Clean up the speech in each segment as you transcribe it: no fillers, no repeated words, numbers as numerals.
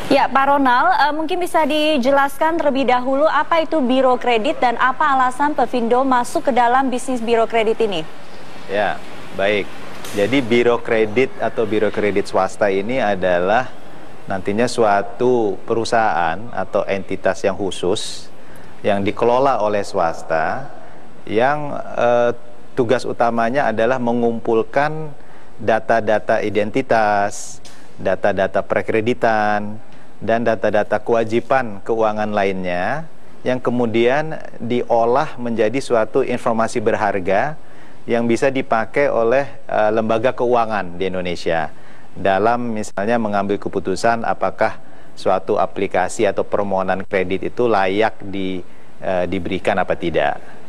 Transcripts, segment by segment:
Ya, Pak Ronald, mungkin bisa dijelaskan terlebih dahulu apa itu biro kredit dan apa alasan Pevindo masuk ke dalam bisnis biro kredit ini? Ya, baik. Jadi biro kredit atau biro kredit swasta ini adalah nantinya suatu perusahaan atau entitas yang khusus yang dikelola oleh swasta yang tugas utamanya adalah mengumpulkan data-data identitas, data-data perkreditan, dan data-data kewajiban keuangan lainnya yang kemudian diolah menjadi suatu informasi berharga yang bisa dipakai oleh lembaga keuangan di Indonesia dalam misalnya mengambil keputusan apakah suatu aplikasi atau permohonan kredit itu layak diberikan apa tidak.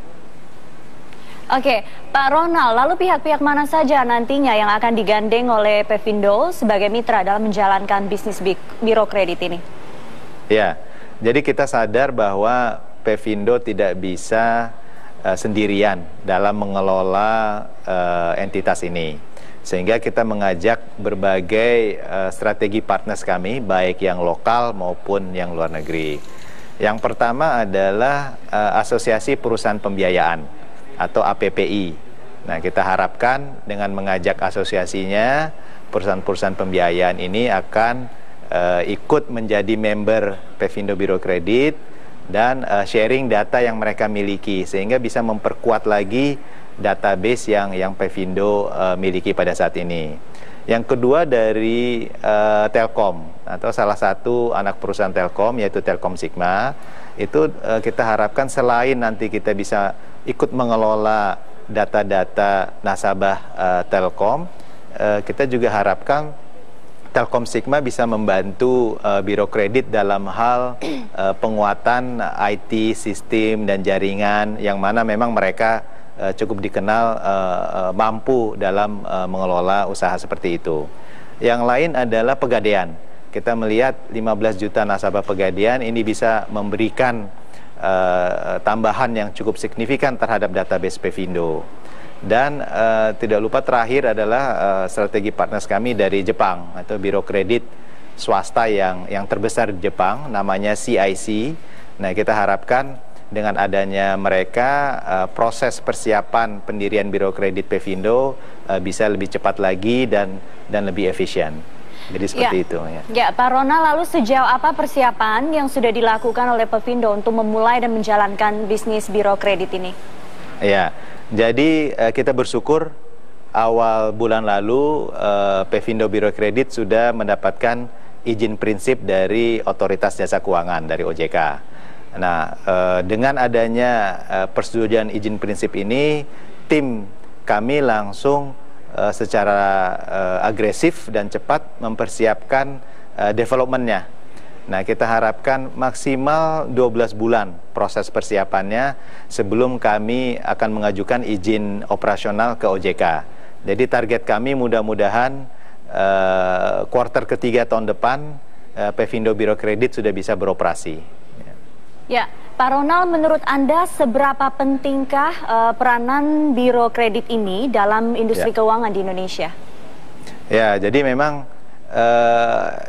Oke, Pak Ronald, lalu pihak-pihak mana saja nantinya yang akan digandeng oleh Pevindo sebagai mitra dalam menjalankan bisnis biro kredit ini? Ya, jadi kita sadar bahwa Pevindo tidak bisa sendirian dalam mengelola entitas ini. Sehingga kita mengajak berbagai strategi partners kami, baik yang lokal maupun yang luar negeri. Yang pertama adalah Asosiasi Perusahaan Pembiayaan atau APPI. Nah, kita harapkan dengan mengajak asosiasinya, perusahaan-perusahaan pembiayaan ini akan ikut menjadi member Pevindo Biro Kredit dan sharing data yang mereka miliki sehingga bisa memperkuat lagi database yang Pevindo miliki pada saat ini. Yang kedua dari Telkom atau salah satu anak perusahaan Telkom yaitu Telkom Sigma. Itu kita harapkan selain nanti kita bisa ikut mengelola data-data nasabah Telkom, kita juga harapkan Telkom Sigma bisa membantu biro kredit dalam hal penguatan IT, sistem, dan jaringan yang mana memang mereka cukup dikenal mampu dalam mengelola usaha seperti itu. Yang lain adalah Pegadaian. Kita melihat 15 juta nasabah Pegadaian ini bisa memberikan tambahan yang cukup signifikan terhadap database Pevindo. Dan tidak lupa terakhir adalah strategi partners kami dari Jepang atau biro kredit swasta yang terbesar di Jepang, namanya CIC. Nah, kita harapkan dengan adanya mereka proses persiapan pendirian biro kredit Pevindo bisa lebih cepat lagi dan lebih efisien. Jadi seperti itu ya. Ya, Pak Ronald, lalu sejauh apa persiapan yang sudah dilakukan oleh Pevindo untuk memulai dan menjalankan bisnis biro kredit ini? Ya, jadi kita bersyukur awal bulan lalu Pevindo Biro Kredit sudah mendapatkan izin prinsip dari Otoritas Jasa Keuangan dari OJK. Nah, dengan adanya persetujuan izin prinsip ini, tim kami langsung secara agresif dan cepat mempersiapkan developmentnya. Nah, kita harapkan maksimal 12 bulan proses persiapannya sebelum kami akan mengajukan izin operasional ke OJK. Jadi target kami mudah-mudahan kuartal ketiga tahun depan Pevindo Biro Kredit sudah bisa beroperasi. Ya, Pak Ronald, menurut Anda seberapa pentingkah peranan biro kredit ini dalam industri keuangan di Indonesia? Ya, jadi memang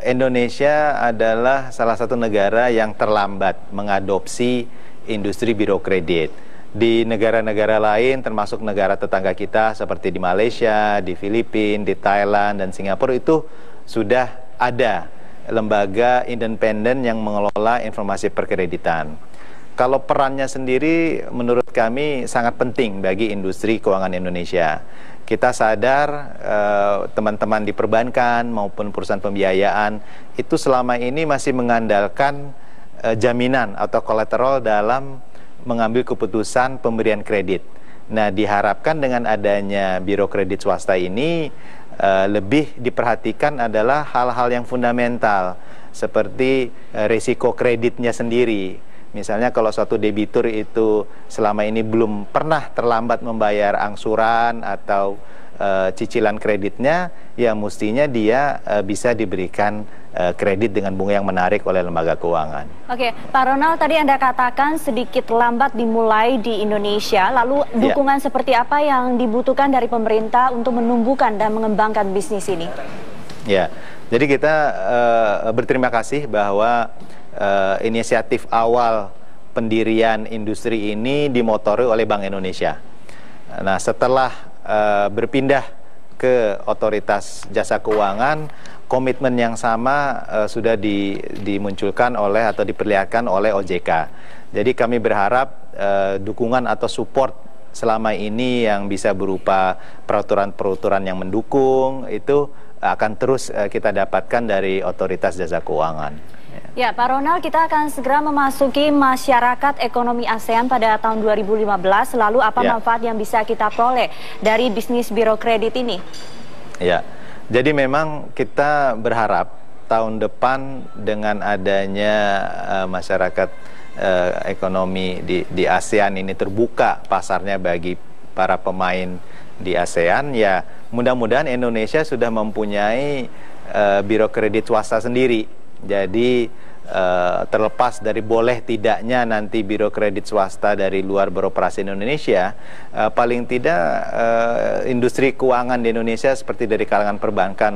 Indonesia adalah salah satu negara yang terlambat mengadopsi industri biro kredit. Di negara-negara lain termasuk negara tetangga kita seperti di Malaysia, di Filipina, di Thailand, dan Singapura itu sudah ada lembaga independen yang mengelola informasi perkreditan. Kalau perannya sendiri menurut kami sangat penting bagi industri keuangan Indonesia. Kita sadar teman-teman di perbankan maupun perusahaan pembiayaan itu selama ini masih mengandalkan jaminan atau kolateral dalam mengambil keputusan pemberian kredit. Nah, diharapkan dengan adanya biro kredit swasta ini lebih diperhatikan adalah hal-hal yang fundamental seperti risiko kreditnya sendiri. Misalnya kalau suatu debitur itu selama ini belum pernah terlambat membayar angsuran atau cicilan kreditnya, ya mestinya dia bisa diberikan kredit dengan bunga yang menarik oleh lembaga keuangan. Oke, Pak Ronald, tadi Anda katakan sedikit lambat dimulai di Indonesia, lalu dukungan seperti apa yang dibutuhkan dari pemerintah untuk menumbuhkan dan mengembangkan bisnis ini? Ya, jadi kita berterima kasih bahwa inisiatif awal pendirian industri ini dimotori oleh Bank Indonesia. Nah, setelah berpindah ke Otoritas Jasa Keuangan, komitmen yang sama sudah dimunculkan oleh atau diperlihatkan oleh OJK. Jadi kami berharap dukungan atau support selama ini yang bisa berupa peraturan-peraturan yang mendukung itu akan terus kita dapatkan dari Otoritas Jasa Keuangan. Ya, Pak Ronald, kita akan segera memasuki masyarakat ekonomi ASEAN pada tahun 2015. Lalu apa manfaat yang bisa kita peroleh dari bisnis biro kredit ini? Ya, jadi memang kita berharap tahun depan dengan adanya masyarakat ekonomi di ASEAN ini terbuka pasarnya bagi para pemain di ASEAN, ya mudah-mudahan Indonesia sudah mempunyai biro kredit swasta sendiri. Jadi terlepas dari boleh tidaknya nanti biro kredit swasta dari luar beroperasi di Indonesia, paling tidak industri keuangan di Indonesia seperti dari kalangan perbankan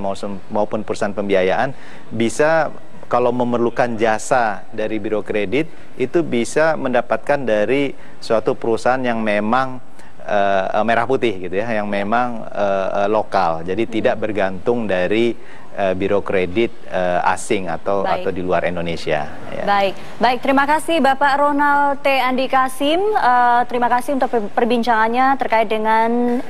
maupun perusahaan pembiayaan bisa, kalau memerlukan jasa dari biro kredit, itu bisa mendapatkan dari suatu perusahaan yang memang merah putih gitu ya, yang memang lokal. Jadi tidak bergantung dari biro kredit asing atau di luar Indonesia. Ya. Baik, terima kasih Bapak Ronald T. Andi Kasim. Terima kasih untuk perbincangannya terkait dengan